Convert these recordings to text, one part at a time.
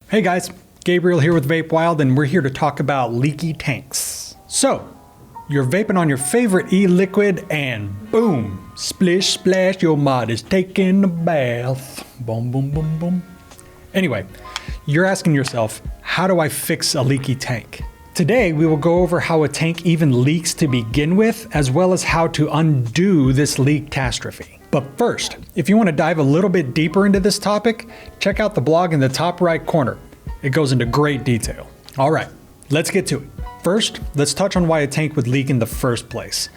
Hey guys, Gabriel here with VapeWild, and we're here to talk about leaky tanks. So, you're vaping on your favorite e-liquid and boom, splish splash, your mod is taking a bath. Boom, boom, boom, boom. Anyway, you're asking yourself, how do I fix a leaky tank? Today, we will go over how a tank even leaks to begin with, as well as how to undo this leak catastrophe. But first, if you want to dive a little bit deeper into this topic, check out the blog in the top right corner. It goes into great detail. All right, let's get to it. First, let's touch on why a tank would leak in the first place.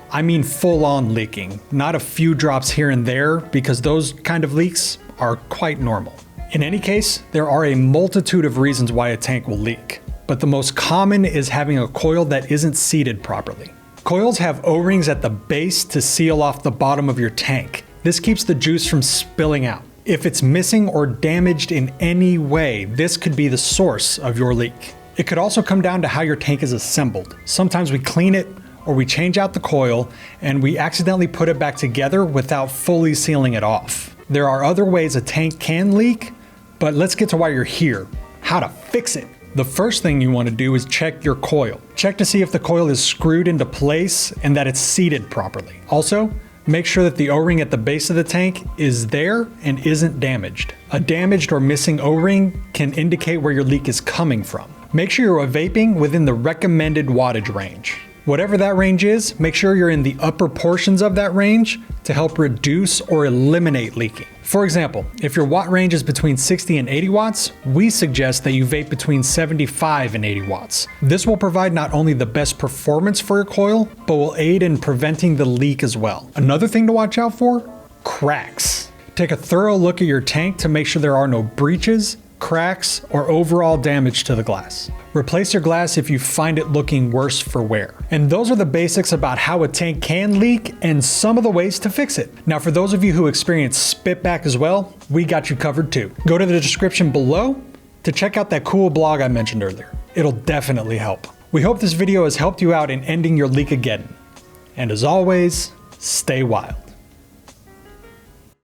I mean full-on leaking, not a few drops here and there, because those kind of leaks are quite normal. In any case, there are a multitude of reasons why a tank will leak, but the most common is having a coil that isn't seated properly. Coils have O-rings at the base to seal off the bottom of your tank. This keeps the juice from spilling out. If it's missing or damaged in any way, this could be the source of your leak. It could also come down to how your tank is assembled. Sometimes we clean it or we change out the coil and we accidentally put it back together without fully sealing it off. There are other ways a tank can leak, but let's get to why you're here. How to fix it. The first thing you want to do is check your coil. Check to see if the coil is screwed into place and that it's seated properly. Also, make sure that the O-ring at the base of the tank is there and isn't damaged. A damaged or missing O-ring can indicate where your leak is coming from. Make sure you're vaping within the recommended wattage range. Whatever that range is, make sure you're in the upper portions of that range to help reduce or eliminate leaking. For example, if your watt range is between 60 and 80 watts, we suggest that you vape between 75 and 80 watts. This will provide not only the best performance for your coil, but will aid in preventing the leak as well. Another thing to watch out for, cracks. Take a thorough look at your tank to make sure there are no breaches, cracks, or overall damage to the glass. Replace your glass if you find it looking worse for wear. And those are the basics about how a tank can leak and some of the ways to fix it. Now, for those of you who experience spitback as well, we got you covered too. Go to the description below to check out that cool blog I mentioned earlier. It'll definitely help. We hope this video has helped you out in ending your leak again. And as always, stay wild.